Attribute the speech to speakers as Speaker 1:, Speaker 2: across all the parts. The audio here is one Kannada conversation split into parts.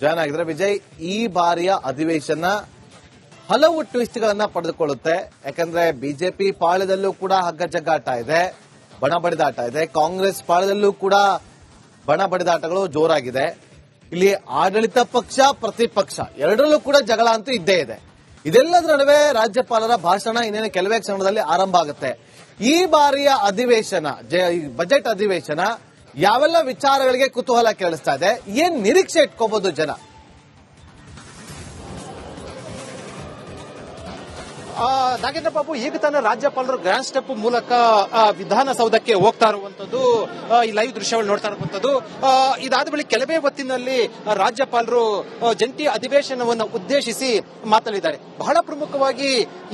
Speaker 1: ಜಾಯ್ನ್ ಆಗಿದ್ರೆ ವಿಜಯ್, ಈ ಬಾರಿಯ ಅಧಿವೇಶನ ಹಲವು ಟ್ವಿಸ್ಟ್ಗಳನ್ನ ಪಡೆದುಕೊಳ್ಳುತ್ತೆ. ಯಾಕಂದ್ರೆ ಬಿಜೆಪಿ ಪಾಳ್ಯದಲ್ಲೂ ಕೂಡ ಹಗ್ಗಜಗ್ಗಾಟ ಇದೆ, ಬಣ ಬಡಿದಾಟ ಇದೆ. ಕಾಂಗ್ರೆಸ್ ಪಾಳ್ಯದಲ್ಲೂ ಕೂಡ ಬಣ ಬಡಿದಾಟಗಳು ಜೋರಾಗಿದೆ. ಇಲ್ಲಿ ಆಡಳಿತ ಪಕ್ಷ ಪ್ರತಿಪಕ್ಷ ಎರಡರಲ್ಲೂ ಕೂಡ ಜಗಳ ಅಂತೂ ಇದ್ದೇ ಇದೆ. ಇದೆಲ್ಲದರ ನಡುವೆ ರಾಜ್ಯಪಾಲರ ಭಾಷಣ ಇನ್ನೇನು ಕೆಲವೇ ಕ್ಷಣದಲ್ಲಿ ಆರಂಭ ಆಗುತ್ತೆ. ಈ ಬಾರಿಯ ಅಧಿವೇಶನ, ಬಜೆಟ್ ಅಧಿವೇಶನ ಯಾವೆಲ್ಲ ವಿಚಾರಗಳಿಗೆ ಕುತೂಹಲ ಕೇಳಿಸ್ತಾ ಇದೆ, ಏನ್ ನಿರೀಕ್ಷೆ ಇಟ್ಕೋಬಹುದು ಜನ?
Speaker 2: ನಾಗೇಂದ್ರ ಬಾಬು, ಈಗ ತಾನೇ ರಾಜ್ಯಪಾಲರು ಗ್ರ್ಯಾಂಡ್ ಸ್ಟೆಪ್ ಮೂಲಕ ವಿಧಾನಸೌಧಕ್ಕೆ ಹೋಗ್ತಾ ಇರುವಂತದ್ದು, ಈ ಲೈವ್ ದೃಶ್ಯಗಳು ನೋಡ್ತಾ ಇರುವಂತದ್ದು. ಇದಾದ ಬಳಿಕ ಕೆಲವೇ ಹೊತ್ತಿನಲ್ಲಿ ರಾಜ್ಯಪಾಲರು ಜಂಟಿ ಅಧಿವೇಶನವನ್ನು ಉದ್ದೇಶಿಸಿ ಮಾತನಾಡಿದ್ದಾರೆ. ಬಹಳ ಪ್ರಮುಖವಾಗಿ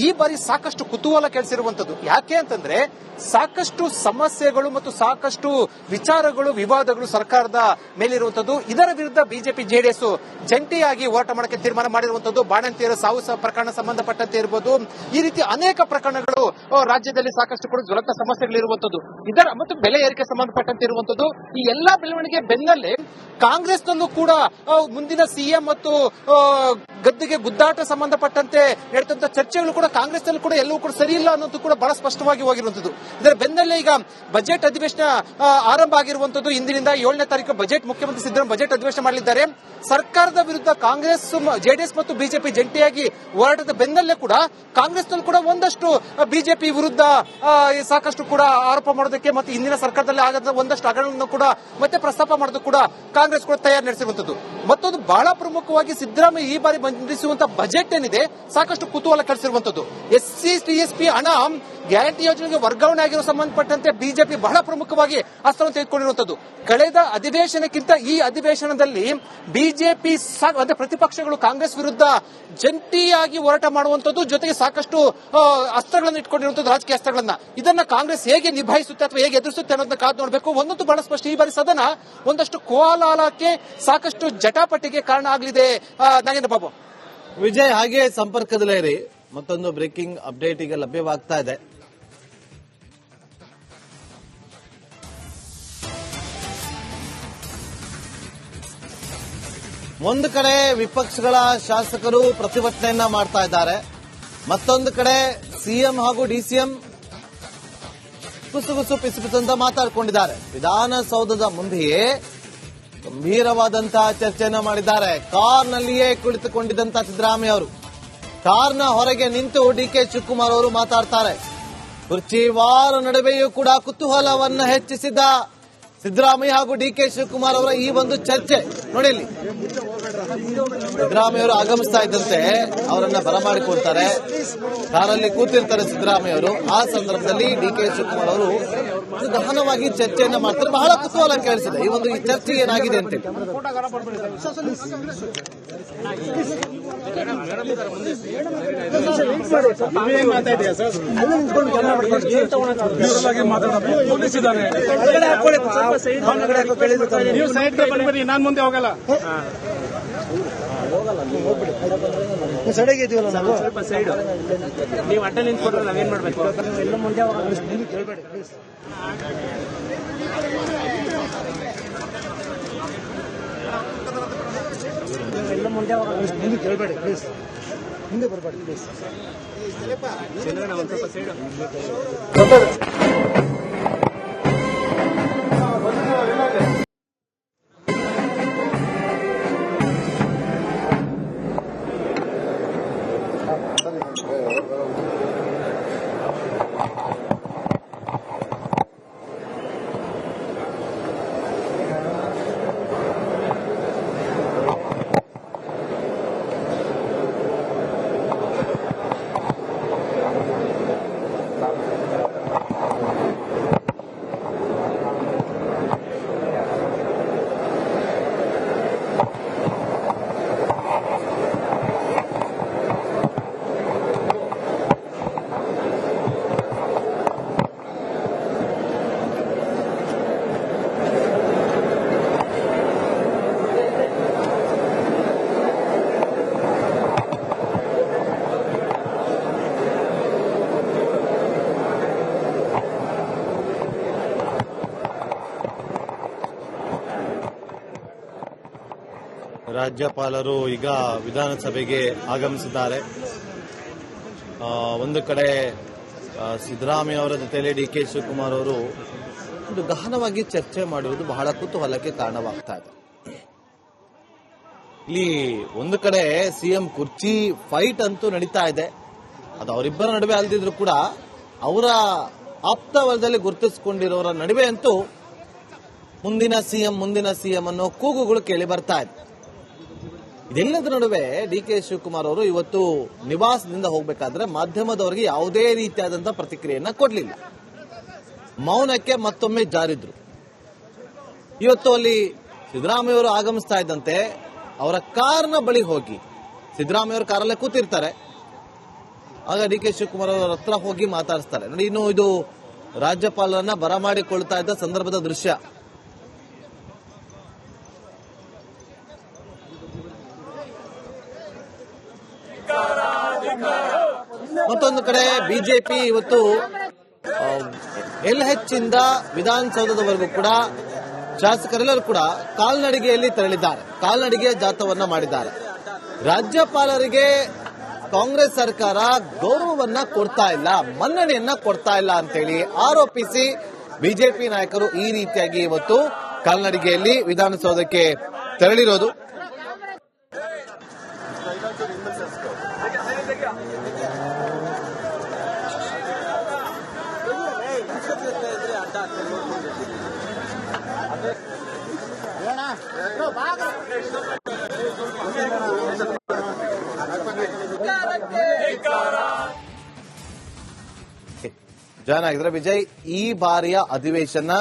Speaker 2: ಈ ಬಾರಿ ಸಾಕಷ್ಟು ಕುತೂಹಲ ಕೆಳಿಸಿರುವಂತದ್ದು. ಯಾಕೆ ಅಂತಂದ್ರೆ ಸಾಕಷ್ಟು ಸಮಸ್ಯೆಗಳು ಮತ್ತು ಸಾಕಷ್ಟು ವಿಚಾರಗಳು, ವಿವಾದಗಳು ಸರ್ಕಾರದ ಮೇಲಿರುವಂತದ್ದು. ಇದರ ವಿರುದ್ಧ ಬಿಜೆಪಿ ಜೆಡಿಎಸ್ ಜಂಟಿಯಾಗಿ ಹೋರಾಟ ಮಾಡಕ್ಕೆ ತೀರ್ಮಾನ ಮಾಡಿರುವಂತದ್ದು. ಬಾಣಂತಿಯರ ಸಾವು ಪ್ರಕರಣ ಸಂಬಂಧಪಟ್ಟಂತೆ ಇರಬಹುದು, ಈ ರೀತಿ ಅನೇಕ ಪ್ರಕರಣಗಳು ರಾಜ್ಯದಲ್ಲಿ ಸಾಕಷ್ಟು ಕೂಡ ಜ್ವಲಂತ ಸಮಸ್ಯೆಗಳಿರುವಂತದ್ದು. ಇದರ ಮತ್ತು ಬೆಲೆ ಏರಿಕೆ ಸಂಬಂಧಪಟ್ಟಂತೆ ಇರುವಂತದ್ದು. ಈ ಎಲ್ಲಾ ಬೆಳವಣಿಗೆ ಬೆನ್ನಲ್ಲೇ ಕಾಂಗ್ರೆಸ್ನಲ್ಲೂ ಕೂಡ ಮುಂದಿನ ಸಿಎಂ ಮತ್ತು ಗದ್ದಿಗೆ ಗುದ್ದಾಟ ಸಂಬಂಧಪಟ್ಟಂತೆ ನಡೆದಂತ ಚರ್ಚೆಗಳು ಕೂಡ ಕಾಂಗ್ರೆಸ್ನಲ್ಲೂ ಕೂಡ ಎಲ್ಲವೂ ಕೂಡ ಸರಿ ಇಲ್ಲ ಅನ್ನೋದು ಕೂಡ ಬಹಳ ಸ್ಪಷ್ಟವಾಗಿ ಹೋಗಿರುವಂತದ್ದು. ಇದರ ಬೆನ್ನಲ್ಲೇ ಈಗ ಬಜೆಟ್ ಅಧಿವೇಶನ ಆರಂಭ ಆಗಿರುವಂತದ್ದು. ಇಂದಿನಿಂದ 7ನೇ ತಾರೀಕು ಬಜೆಟ್ ಮುಖ್ಯಮಂತ್ರಿ ಸಿದ್ದರಾಮಯ್ಯ ಬಜೆಟ್ ಅಧಿವೇಶನ ಮಾಡಲಿದ್ದಾರೆ. ಸರ್ಕಾರದ ವಿರುದ್ಧ ಕಾಂಗ್ರೆಸ್, ಜೆಡಿಎಸ್ ಮತ್ತು ಬಿಜೆಪಿ ಜಂಟಿಯಾಗಿ ಹೋರಾಟದ ಬೆನ್ನಲ್ಲೇ ಕೂಡ ಕಾಂಗ್ರೆಸ್ನಲ್ಲಿ ಕೂಡ ಒಂದಷ್ಟು ಬಿಜೆಪಿ ವಿರುದ್ಧ ಸಾಕಷ್ಟು ಕೂಡ ಆರೋಪ ಮಾಡೋದಕ್ಕೆ ಮತ್ತು ಇಂದಿನ ಸರ್ಕಾರದಲ್ಲಿ ಆಗದ ಒಂದಷ್ಟು ಹಗರಣವನ್ನು ಕೂಡ ಮತ್ತೆ ಪ್ರಸ್ತಾಪ ಮಾಡೋದಕ್ಕೆ ಕೂಡ ಕಾಂಗ್ರೆಸ್ ಕೂಡ ತಯಾರಿ ನಡೆಸಿರುವಂತದ್ದು. ಮತ್ತೊಂದು ಬಹಳ ಪ್ರಮುಖವಾಗಿ ಸಿದ್ದರಾಮಯ್ಯ ಈ ಬಾರಿ ಮಂಡಿಸುವಂತಹ ಬಜೆಟ್ ಏನಿದೆ ಸಾಕಷ್ಟು ಕುತೂಹಲ ಕೆಳಿಸಿರುವಂತದ್ದು. ಎಸ್ಸಿ ಟಿಎಸ್ಪಿ ಹಣ ಗ್ಯಾರಂಟಿ ಯೋಜನೆಗೆ ವರ್ಗಾವಣೆ ಆಗಿರೋ ಸಂಬಂಧಪಟ್ಟಂತೆ ಬಿಜೆಪಿ ಬಹಳ ಪ್ರಮುಖವಾಗಿ ಅಸ್ತ್ರವನ್ನು ತೆಗೆದುಕೊಂಡಿರುವಂತದ್ದು. ಕಳೆದ ಅಧಿವೇಶನಕ್ಕಿಂತ ಈ ಅಧಿವೇಶನದಲ್ಲಿ ಬಿಜೆಪಿ ಅಂದ್ರೆ ಪ್ರತಿಪಕ್ಷಗಳು ಕಾಂಗ್ರೆಸ್ ವಿರುದ್ಧ ಜಂಟಿಯಾಗಿ ಹೋರಾಟ ಮಾಡುವಂತದ್ದು, ಜೊತೆಗೆ ಸಾಕಷ್ಟು ಅಸ್ತ್ರಗಳನ್ನು ಇಟ್ಕೊಂಡಿರುವಂತದ್ದು, ರಾಜಕೀಯ ಅಸ್ತ್ರಗಳನ್ನ. ಇದನ್ನ ಕಾಂಗ್ರೆಸ್ ಹೇಗೆ ನಿಭಾಯಿಸುತ್ತೆ ಅಥವಾ ಹೇಗೆ ಎದುರಿಸುತ್ತೆ ಅನ್ನೋದನ್ನ ಕಾದು ನೋಡಬೇಕು. ಒಂದೊಂದು ಬಹಳ ಸ್ಪಷ್ಟ, ಈ ಬಾರಿ ಸದನ ಒಂದಷ್ಟು ಕೋಲಾಹಲಕ್ಕೆ, ಸಾಕಷ್ಟು ಜಟಾಪಟಿಗೆ ಕಾರಣ ಆಗಲಿದೆ. ನಾಗೇಂದ್ರ ಬಾಬು.
Speaker 1: ವಿಜಯ್, ಹಾಗೆ ಸಂಪರ್ಕದಲ್ಲೇ ಇರಿ. ಮತ್ತೊಂದು ಬ್ರೇಕಿಂಗ್ ಅಪ್ಡೇಟ್ ಈಗ ಲಭ್ಯವಾಗ್ತಾ ಇದೆ. ಒಂದು ಕಡೆ ವಿಪಕ್ಷಗಳ ಶಾಸಕರು ಪ್ರತಿಭಟನೆಯನ್ನ ಮಾಡ್ತಾ ಇದ್ದಾರೆ, ಮತ್ತೊಂದು ಕಡೆ ಸಿಎಂ ಹಾಗೂ ಡಿಸಿಎಂ ಕುಸುಗುಸು ಪಿಸುಪಿಸು ಅಂತ ಮಾತಾಡಿಕೊಂಡಿದ್ದಾರೆ. ವಿಧಾನಸೌಧದ ಮುಂದೆಯೇ ಗಂಭೀರವಾದಂತಹ ಚರ್ಚೆಯನ್ನ ಮಾಡಿದ್ದಾರೆ. ಕಾರ್ನಲ್ಲಿಯೇ ಕುಳಿತುಕೊಂಡಿದ್ದಂತಹ ಸಿದ್ದರಾಮಯ್ಯ ಅವರು ಕಾರ್ನ ಹೊರಗೆ ನಿಂತು ಡಿಕೆ ಶಿವಕುಮಾರ್ ಅವರು ಮಾತಾಡ್ತಾರೆ. ಕುರ್ಚಿವಾರ ನಡುವೆಯೂ ಕೂಡ ಕುತೂಹಲವನ್ನು ಹೆಚ್ಚಿಸಿದ ಸಿದ್ದರಾಮಯ್ಯ ಹಾಗೂ ಡಿಕೆ ಶಿವಕುಮಾರ್ ಅವರ ಈ ಒಂದು ಚರ್ಚೆ ನೋಡಿ. ಇಲ್ಲಿ ಸಿದ್ದರಾಮಯ್ಯ ಅವರು ಆಗಮಿಸ್ತಾ ಇದ್ದಂತೆ ಅವರನ್ನ ಬರಮಾಡಿಕೊಳ್ತಾರೆ, ಕಾರಲ್ಲಿ ಕೂತಿರ್ತಾರೆ ಸಿದ್ದರಾಮಯ್ಯ ಅವರು. ಆ ಸಂದರ್ಭದಲ್ಲಿ ಡಿಕೆ ಶಿವಕುಮಾರ್ ಅವರು ಗಹನವಾಗಿ ಚರ್ಚೆಯನ್ನ ಮಾಡ್ತಾರೆ. ಬಹಳ ಕುತೂಹಲ ಕೇಳಿಸಿದೆ ಈ ಒಂದು ಚರ್ಚೆ ಏನಾಗಿದೆ ಅಂತ.
Speaker 3: ನೀವು ಸೈಡ್ಗೆ ಬಂದ್ಬಿಡಿ, ನಾನು ಮುಂದೆ ಹೋಗಲ್ಲ. ಸೈಡಿಗೆ ಇದೀವಲ್ಲ ನಾವು, ಸ್ವಲ್ಪ ಸೈಡ್. ನೀವು ಅಡ್ಡ ನಿಂತ್ಕೊಂಡ್ರೆ ನಾವೇನ್ ಮಾಡ್ಬೇಕು? ಎಲ್ಲ ಮುಂದೆ ಕೇಳ್ಬೇಡಿ ಪ್ಲೀಸ್. ಎಲ್ಲ ಮುಂದೆ ಮುಂದೆ ಕೇಳ್ಬೇಡಿ ಪ್ಲೀಸ್, ಮುಂದೆ ಬರಬೇಡಿ ಪ್ಲೀಸ್. ಒಂದು ಸ್ವಲ್ಪ ಸೈಡ್.
Speaker 1: ರಾಜ್ಯಪಾಲರು ಈಗ ವಿಧಾನಸಭೆಗೆ ಆಗಮಿಸಿದ್ದಾರೆ. ಒಂದು ಕಡೆ ಸಿದ್ದರಾಮಯ್ಯ ಅವರ ಜೊತೆಯಲ್ಲಿ ಡಿ.ಕೆ. ಶಿವಕುಮಾರ್ ಅವರು ಒಂದು ಗಹನವಾಗಿ ಚರ್ಚೆ ಮಾಡಿರುವುದು ಬಹಳ ಕುತೂಹಲಕ್ಕೆ ಕಾರಣವಾಗ್ತಾ ಇದೆ. ಇಲ್ಲಿ ಒಂದು ಕಡೆ ಸಿಎಂ ಕುರ್ಚಿ ಫೈಟ್ ಅಂತೂ ನಡೀತಾ ಇದೆ. ಅದು ಅವರಿಬ್ಬರ ನಡುವೆ ಅಲ್ದಿದ್ರು ಕೂಡ ಅವರ ಆಪ್ತ ವಲಯದಲ್ಲಿ ಗುರುತಿಸಿಕೊಂಡಿರೋರ ನಡುವೆ ಅಂತೂ ಮುಂದಿನ ಸಿಎಂ ಅನ್ನೋ ಕೂಗುಗಳು ಕೇಳಿ ಬರ್ತಾ ಇದೆ. ಇದೆಲ್ಲದರ ನಡುವೆ ಡಿ.ಕೆ. ಶಿವಕುಮಾರ್ ಅವರು ಇವತ್ತು ನಿವಾಸದಿಂದ ಹೋಗಬೇಕಾದ್ರೆ ಮಾಧ್ಯಮದವರಿಗೆ ಯಾವುದೇ ರೀತಿಯಾದಂತಹ ಪ್ರತಿಕ್ರಿಯೆಯನ್ನ ಕೊಡಲಿಲ್ಲ. ಮೌನಕ್ಕೆ ಮತ್ತೊಮ್ಮೆ ಜಾರಿದ್ರು. ಇವತ್ತು ಅಲ್ಲಿ ಸಿದ್ದರಾಮಯ್ಯ ಅವರು ಆಗಮಿಸ್ತಾ ಇದ್ದಂತೆ ಅವರ ಕಾರ್ನ ಬಳಿ ಹೋಗಿ, ಸಿದ್ದರಾಮಯ್ಯ ಅವರು ಕಾರಲ್ಲೇ ಕೂತಿರ್ತಾರೆ, ಆಗ ಡಿ.ಕೆ. ಶಿವಕುಮಾರ್ ಅವರ ಹತ್ರ ಹೋಗಿ ಮಾತಾಡಿಸ್ತಾರೆ. ನೋಡಿ, ಇನ್ನು ಇದು ರಾಜ್ಯಪಾಲರನ್ನ ಬರಮಾಡಿಕೊಳ್ತಾ ಇದ್ದ ಸಂದರ್ಭದ ದೃಶ್ಯ. ಮತ್ತೊಂದು ಕಡೆ ಬಿಜೆಪಿ ಇವತ್ತು LH ಇಂದ ವಿಧಾನಸೌಧದವರೆಗೂ ಕೂಡ ಶಾಸಕರೆಲ್ಲರೂ ಕೂಡ ಕಾಲ್ನಡಿಗೆಯಲ್ಲಿ ತೆರಳಿದ್ದಾರೆ. ಕಾಲ್ನಡಿಗೆ ಜಾಥವನ್ನ ಮಾಡಿದ್ದಾರೆ. ರಾಜ್ಯಪಾಲರಿಗೆ ಕಾಂಗ್ರೆಸ್ ಸರ್ಕಾರ ಗೌರವವನ್ನ ಕೊಡ್ತಾ ಇಲ್ಲ, ಮನ್ನಣೆಯನ್ನ ಕೊಡ್ತಾ ಇಲ್ಲ ಅಂತೇಳಿ ಆರೋಪಿಸಿ ಬಿಜೆಪಿ ನಾಯಕರು ಈ ರೀತಿಯಾಗಿ ಇವತ್ತು ಕಾಲ್ನಡಿಗೆಯಲ್ಲಿ ವಿಧಾನಸೌಧಕ್ಕೆ ತೆರಳಿರೋದು. ಜಾಯ್ನ್ ಆಗಿದ್ರೆ ವಿಜಯ್, ಈ ಬಾರಿಯ ಅಧಿವೇಶನ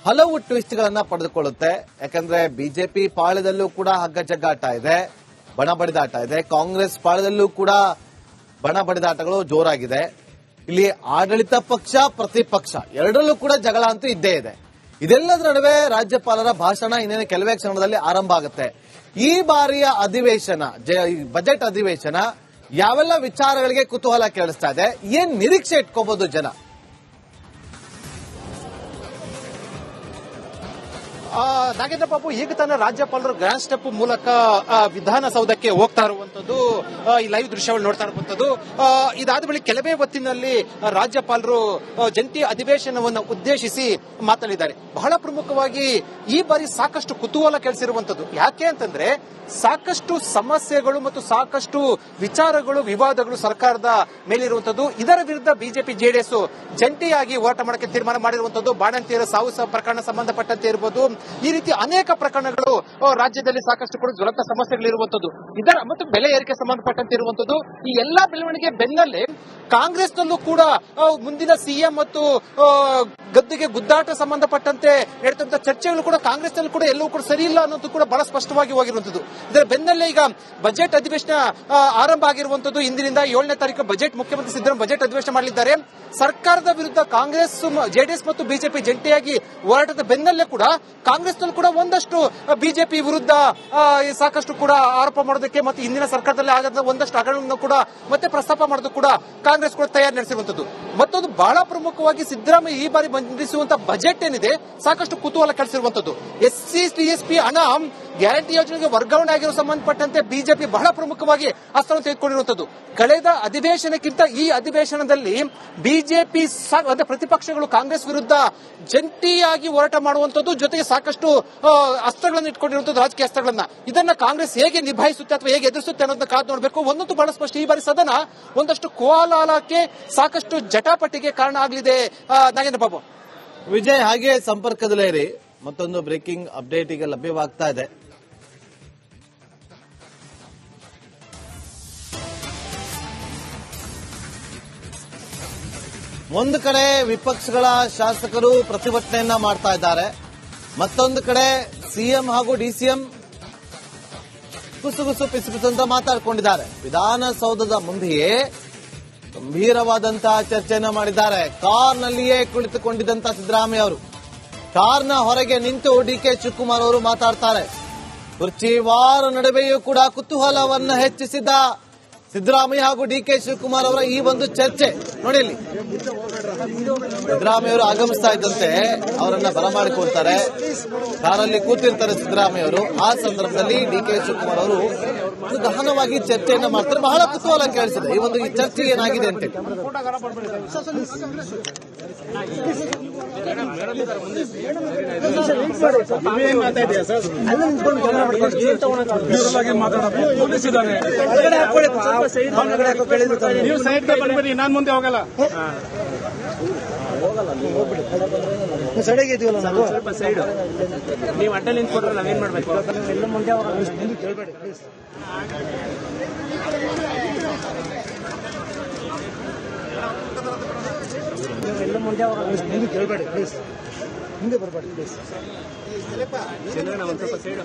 Speaker 1: ಹಲವು ಟ್ವಿಸ್ಟ್ಗಳನ್ನ ಪಡೆದುಕೊಳ್ಳುತ್ತೆ. ಯಾಕಂದ್ರೆ ಬಿಜೆಪಿ ಪಾಳ್ಯದಲ್ಲೂ ಕೂಡ ಹಗ್ಗಜಗ್ಗಾಟ ಇದೆ, ಬಣ ಬಡಿದಾಟ ಇದೆ. ಕಾಂಗ್ರೆಸ್ ಪಾಳ್ಯದಲ್ಲೂ ಕೂಡ ಬಣ ಬಡಿದಾಟಗಳು ಜೋರಾಗಿದೆ. ಇಲ್ಲಿ ಆಡಳಿತ ಪಕ್ಷ ಪ್ರತಿಪಕ್ಷ ಎರಡರಲ್ಲೂ ಕೂಡ ಜಗಳ ಅಂತೂ ಇದ್ದೇ ಇದೆ. ಇದೆಲ್ಲದರ ನಡುವೆ ರಾಜ್ಯಪಾಲರ ಭಾಷಣ ಇನ್ನೇನು ಕೆಲವೇ ಕ್ಷಣದಲ್ಲಿ ಆರಂಭ ಆಗುತ್ತೆ. ಈ ಬಾರಿಯ ಅಧಿವೇಶನ, ಬಜೆಟ್ ಅಧಿವೇಶನ ಯಾವೆಲ್ಲ ವಿಚಾರಗಳಿಗೆ ಕುತೂಹಲ ಕೇಳಿಸ್ತಾ ಇದೆ, ಏನ್ ನಿರೀಕ್ಷೆ ಇಟ್ಕೋಬಹುದು ಜನ?
Speaker 2: ನಾಗೇಂದ್ರ ಬಾಬು, ಈಗ ತಾನೇ ರಾಜ್ಯಪಾಲರು ಗ್ರ್ಯಾಂಡ್ ಸ್ಟೆಪ್ ಮೂಲಕ ವಿಧಾನಸೌಧಕ್ಕೆ ಹೋಗ್ತಾ ಇರುವಂತದ್ದು, ಈ ಲೈವ್ ದೃಶ್ಯವನ್ನು ನೋಡ್ತಾ ಇರುವಂತದ್ದು. ಇದಾದ ಬಳಿಕ ಕೆಲವೇ ಹೊತ್ತಿನಲ್ಲಿ ರಾಜ್ಯಪಾಲರು ಜಂಟಿ ಅಧಿವೇಶನವನ್ನು ಉದ್ದೇಶಿಸಿ ಮಾತನಾಡಿದ್ದಾರೆ. ಬಹಳ ಪ್ರಮುಖವಾಗಿ ಈ ಬಾರಿ ಸಾಕಷ್ಟು ಕುತೂಹಲ ಕೆಳಿಸಿರುವಂತದ್ದು. ಯಾಕೆ ಅಂತಂದ್ರೆ ಸಾಕಷ್ಟು ಸಮಸ್ಯೆಗಳು ಮತ್ತು ಸಾಕಷ್ಟು ವಿಚಾರಗಳು, ವಿವಾದಗಳು ಸರ್ಕಾರದ ಮೇಲಿರುವಂತದ್ದು. ಇದರ ವಿರುದ್ಧ ಬಿಜೆಪಿ ಜೆಡಿಎಸ್ ಜಂಟಿಯಾಗಿ ಹೋರಾಟ ಮಾಡಕ್ಕೆ ತೀರ್ಮಾನ ಮಾಡಿರುವಂತದ್ದು. ಬಾಣಂತಿಯರ ಸಾವು ಪ್ರಕರಣ ಸಂಬಂಧಪಟ್ಟಂತೆ ಇರಬಹುದು, ಈ ರೀತಿ ಅನೇಕ ಪ್ರಕರಣಗಳು ರಾಜ್ಯದಲ್ಲಿ ಸಾಕಷ್ಟು ಕೂಡ ಜ್ವಲಂತ ಸಮಸ್ಯೆಗಳಿರುವಂತದ್ದು. ಇದರ ಮತ್ತು ಬೆಲೆ ಏರಿಕೆ ಸಂಬಂಧಪಟ್ಟಂತೆ ಇರುವಂತದ್ದು. ಈ ಎಲ್ಲಾ ಬೆಳವಣಿಗೆ ಬೆನ್ನಲ್ಲೇ ಕಾಂಗ್ರೆಸ್ನಲ್ಲೂ ಕೂಡ ಮುಂದಿನ ಸಿಎಂ ಮತ್ತು ಗದ್ದುಗೆ ಗುದ್ದಾಟ ಸಂಬಂಧಪಟ್ಟಂತೆ ನಡೆದಂತ ಚರ್ಚೆಗಳು ಕೂಡ ಕಾಂಗ್ರೆಸ್ನಲ್ಲಿ ಕೂಡ ಎಲ್ಲವೂ ಕೂಡ ಸರಿ ಇಲ್ಲ ಅನ್ನೋದು ಕೂಡ ಬಹಳ ಸ್ಪಷ್ಟವಾಗಿ ಹೋಗಿರುವಂತದ್ದು. ಇದರ ಬೆನ್ನಲ್ಲೇ ಈಗ ಬಜೆಟ್ ಅಧಿವೇಶನ ಆರಂಭ ಆಗಿರುವಂತದ್ದು. ಇಂದಿನಿಂದ 7ನೇ ತಾರೀಕು ಬಜೆಟ್ ಮುಖ್ಯಮಂತ್ರಿ ಸಿದ್ದರಾಮಯ್ಯ ಬಜೆಟ್ ಅಧಿವೇಶನ ಮಾಡಲಿದ್ದಾರೆ. ಸರ್ಕಾರದ ವಿರುದ್ಧ ಕಾಂಗ್ರೆಸ್, ಜೆಡಿಎಸ್ ಮತ್ತು ಬಿಜೆಪಿ ಜಂಟಿಯಾಗಿ ಹೋರಾಟದ ಬೆನ್ನಲ್ಲೇ ಕೂಡ ಕಾಂಗ್ರೆಸ್ನಲ್ಲೂ ಕೂಡ ಒಂದಷ್ಟು ಬಿಜೆಪಿ ವಿರುದ್ಧ ಸಾಕಷ್ಟು ಕೂಡ ಆರೋಪ ಮಾಡೋದಕ್ಕೆ ಮತ್ತು ಹಿಂದಿನ ಸರ್ಕಾರದಲ್ಲಿ ಆಗದ ಒಂದಷ್ಟು ಹಗರಣವನ್ನು ಕೂಡ ಮತ್ತೆ ಪ್ರಸ್ತಾಪ ಮಾಡೋದಕ್ಕೆ ಕೂಡ ಕಾಂಗ್ರೆಸ್ ಕೂಡ ತಯಾರಿ ನಡೆಸಿರುವಂತದ್ದು. ಮತ್ತೊಂದು ಬಹಳ ಪ್ರಮುಖವಾಗಿ ಸಿದ್ದರಾಮಯ್ಯ ಈ ಬಾರಿ ಮಂಡಿಸುವಂತಹ ಬಜೆಟ್ ಏನಿದೆ ಸಾಕಷ್ಟು ಕುತೂಹಲ ಕೆಳಿಸಿರುವಂತದ್ದು. ಎಸ್ಸಿ ಟಿಎಸ್ಪಿ ಹಣ ಗ್ಯಾರಂಟಿ ಯೋಜನೆಗೆ ವರ್ಗಾವಣೆ ಆಗಿರೋ ಸಂಬಂಧಪಟ್ಟಂತೆ ಬಿಜೆಪಿ ಬಹಳ ಪ್ರಮುಖವಾಗಿ ಅಸ್ತ್ರವನ್ನು ತೆಗೆದುಕೊಂಡಿರುವಂತದ್ದು. ಕಳೆದ ಅಧಿವೇಶನಕ್ಕಿಂತ ಈ ಅಧಿವೇಶನದಲ್ಲಿ ಬಿಜೆಪಿ ಅಂದ್ರೆ ಪ್ರತಿಪಕ್ಷಗಳು ಕಾಂಗ್ರೆಸ್ ವಿರುದ್ಧ ಜಂಟಿಯಾಗಿ ಹೋರಾಟ ಮಾಡುವಂತದ್ದು, ಜೊತೆಗೆ ಸಾಕಷ್ಟು ಅಸ್ತ್ರಗಳನ್ನು ಇಟ್ಕೊಂಡಿರುವಂತದ್ದು, ರಾಜಕೀಯ ಅಸ್ತ್ರಗಳನ್ನ. ಇದನ್ನ ಕಾಂಗ್ರೆಸ್ ಹೇಗೆ ನಿಭಾಯಿಸುತ್ತೆ ಅಥವಾ ಹೇಗೆ ಎದುರಿಸುತ್ತೆ ಅನ್ನೋದನ್ನ ಕಾದು ನೋಡಬೇಕು. ಒಂದಂತೂ ಬಹಳ ಸ್ಪಷ್ಟ, ಈ ಬಾರಿ ಸದನ ಒಂದಷ್ಟು ಕೋಲಾಹಲಕ್ಕೆ, ಸಾಕಷ್ಟು ಜಟಾಪಟಿಗೆ ಕಾರಣ ಆಗಲಿದೆ. ನಾಗೇಂದ್ರ ಬಾಬು,
Speaker 1: ವಿಜಯ್ ಹಾಗೆ ಸಂಪರ್ಕದಲ್ಲೇ ಇರಿ. ಮತ್ತೊಂದು ಬ್ರೇಕಿಂಗ್ ಅಪ್ಡೇಟ್ ಈಗ ಲಭ್ಯವಾಗ್ತಾ ಇದೆ. ಒಂದು ಕಡೆ ವಿಪಕ್ಷಗಳ ಶಾಸಕರು ಪ್ರತಿಭಟನೆಯನ್ನ ಮಾಡ್ತಾ ಇದ್ದಾರೆ, ಮತ್ತೊಂದು ಕಡೆ ಸಿಎಂ ಹಾಗೂ ಡಿಸಿಎಂ ಗುಸುಗುಸು ಪಿಸುಪಿಸು ಅಂತ ಮಾತಾಡ್ಕೊಂಡಿದ್ದಾರೆ. ವಿಧಾನಸೌಧದ ಮುಂದೆಯೇ ಗಂಭೀರವಾದಂತಹ ಚರ್ಚೆಯನ್ನ ಮಾಡಿದ್ದಾರೆ. ಕಾರ್ನಲ್ಲಿಯೇ ಕುಳಿತುಕೊಂಡಿದ್ದಂತಹ ಸಿದ್ದರಾಮಯ್ಯ ಅವರು ಕಾರ್ನ ಹೊರಗೆ ನಿಂತು ಡಿ.ಕೆ. ಶಿವಕುಮಾರ್ ಅವರು ಮಾತಾಡ್ತಾರೆ. ಕುರ್ಚಿವಾರ ನಡುವೆಯೂ ಕೂಡ ಕುತೂಹಲವನ್ನು ಹೆಚ್ಚಿಸಿದ ಸಿದ್ದರಾಮಯ್ಯ ಹಾಗೂ ಡಿ.ಕೆ. ಶಿವಕುಮಾರ್ ಅವರ ಈ ಒಂದು ಚರ್ಚೆ ನೋಡಿ. ಇಲ್ಲಿ ಸಿದ್ದರಾಮಯ್ಯ ಅವರು ಆಗಮಿಸ್ತಾ ಇದ್ದಂತೆ ಅವರನ್ನ ಬರಮಾಡಿಕೊಳ್ತಾರೆ. ಕಾರಲ್ಲಿ ಕೂತಿರ್ತಾರೆ ಸಿದ್ದರಾಮಯ್ಯ ಅವರು. ಆ ಸಂದರ್ಭದಲ್ಲಿ ಡಿ.ಕೆ. ಶಿವಕುಮಾರ್ ಅವರು ಗಹನವಾಗಿ ಚರ್ಚೆಯನ್ನ ಮಾಡ್ತಾರೆ. ಬಹಳ ಕುತೂಹಲ ಕೇಳಿಸಿದೆ ಈ ಚರ್ಚೆ ಏನಾಗಿದೆ ಅಂತ.
Speaker 3: ನಾನು ಮುಂದೆ ಹೋಗಲ್ಲ ಸೈಡಿಗೆ ಇದೀವಲ್ಲ ನಾವು. ಸ್ವಲ್ಪ ಸೈಡ್ ನೀವು ಅಡ್ಡ ನಿಂತ್ಕೊಂಡ್ರೆ ನಾವೇನ್ ಮಾಡ್ಬೇಕು? ಎಲ್ಲ ಮುಂದೆ ಕೇಳ್ಬೇಡಿ ಪ್ಲೀಸ್. ಎಲ್ಲ ಮುಂದೆ ಕೇಳ್ಬೇಡಿ ಪ್ಲೀಸ್. ಮುಂದೆ ಬರಬೇಡಿ ಪ್ಲೀಸ್. ಒಂದು ಸ್ವಲ್ಪ ಸೈಡ್.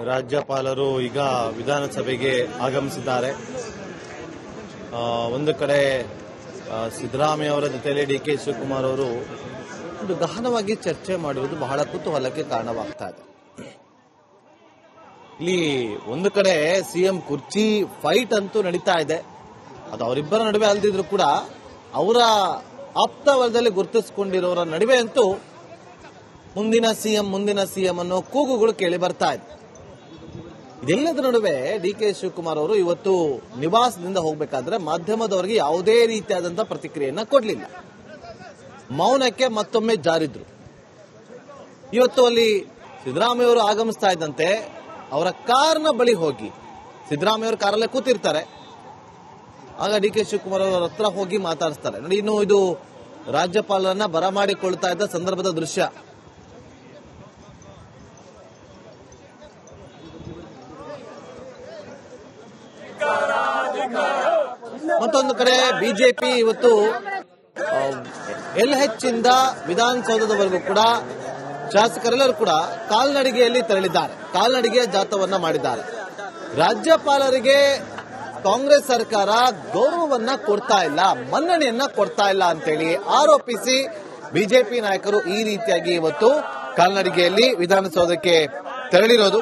Speaker 1: ರಾಜ್ಯಪಾಲರು ಈಗ ವಿಧಾನಸಭೆಗೆ ಆಗಮಿಸಿದ್ದಾರೆ. ಒಂದು ಕಡೆ ಸಿದ್ದರಾಮಯ್ಯ ಅವರ ಜೊತೆಯಲ್ಲಿ ಡಿ.ಕೆ. ಶಿವಕುಮಾರ್ ಅವರು ಒಂದು ಗಹನವಾಗಿ ಚರ್ಚೆ ಮಾಡುವುದು ಬಹಳ ಕುತೂಹಲಕ್ಕೆ ಕಾರಣವಾಗ್ತಾ ಇದೆ. ಇಲ್ಲಿ ಒಂದು ಕಡೆ ಸಿಎಂ ಕುರ್ಚಿ ಫೈಟ್ ಅಂತೂ ನಡೀತಾ ಇದೆ. ಅದು ಅವರಿಬ್ಬರ ನಡುವೆ ಅಲ್ದಿದ್ರು ಕೂಡ ಅವರ ಆಪ್ತ ವಲಯದಲ್ಲಿ ಗುರುತಿಸಿಕೊಂಡಿರೋರ ನಡುವೆ ಅಂತೂ ಮುಂದಿನ ಸಿಎಂ ಅನ್ನೋ ಕೂಗುಗಳು ಕೇಳಿ ಬರ್ತಾ ಇದೆ. ಇದೆಲ್ಲದರ ನಡುವೆ ಡಿ.ಕೆ. ಶಿವಕುಮಾರ್ ಅವರು ಇವತ್ತು ನಿವಾಸದಿಂದ ಹೋಗಬೇಕಾದ್ರೆ ಮಾಧ್ಯಮದವರಿಗೆ ಯಾವುದೇ ರೀತಿಯಾದಂತಹ ಪ್ರತಿಕ್ರಿಯೆಯನ್ನ ಕೊಡಲಿಲ್ಲ. ಮೌನಕ್ಕೆ ಮತ್ತೊಮ್ಮೆ ಜಾರಿದ್ರು. ಇವತ್ತು ಅಲ್ಲಿ ಸಿದ್ದರಾಮಯ್ಯ ಅವರು ಆಗಮಿಸ್ತಾ ಇದ್ದಂತೆ ಅವರ ಕಾರ್ನ ಬಳಿ ಹೋಗಿ, ಸಿದ್ದರಾಮಯ್ಯ ಅವರು ಕಾರಲ್ಲೇ ಕೂತಿರ್ತಾರೆ, ಆಗ ಡಿ.ಕೆ. ಶಿವಕುಮಾರ್ ಅವರ ಹತ್ರ ಹೋಗಿ ಮಾತಾಡಿಸ್ತಾರೆ. ನೋಡಿ, ಇನ್ನು ಇದು ರಾಜ್ಯಪಾಲರನ್ನ ಬರಮಾಡಿಕೊಳ್ತಾ ಇದ್ದ ಸಂದರ್ಭದ ದೃಶ್ಯ. ಮತ್ತೊಂದು ಕಡೆ ಬಿಜೆಪಿ ಇವತ್ತು LH ಇಂದ ವಿಧಾನಸೌಧದವರೆಗೂ ಕೂಡ ಶಾಸಕರೆಲ್ಲರೂ ಕೂಡ ಕಾಲ್ನಡಿಗೆಯಲ್ಲಿ ತೆರಳಿದ್ದಾರೆ. ಕಾಲ್ನಡಿಗೆಯ ಜಾಥವನ್ನ ಮಾಡಿದ್ದಾರೆ. ರಾಜ್ಯಪಾಲರಿಗೆ ಕಾಂಗ್ರೆಸ್ ಸರ್ಕಾರ ಗೌರವವನ್ನ ಕೊಡ್ತಾ ಇಲ್ಲ, ಮನ್ನಣೆಯನ್ನ ಕೊಡ್ತಾ ಇಲ್ಲ ಅಂತೇಳಿ ಆರೋಪಿಸಿ ಬಿಜೆಪಿ ನಾಯಕರು ಈ ರೀತಿಯಾಗಿ ಇವತ್ತು ಕಾಲ್ನಡಿಗೆಯಲ್ಲಿ ವಿಧಾನಸೌಧಕ್ಕೆ ತೆರಳಿರೋದು.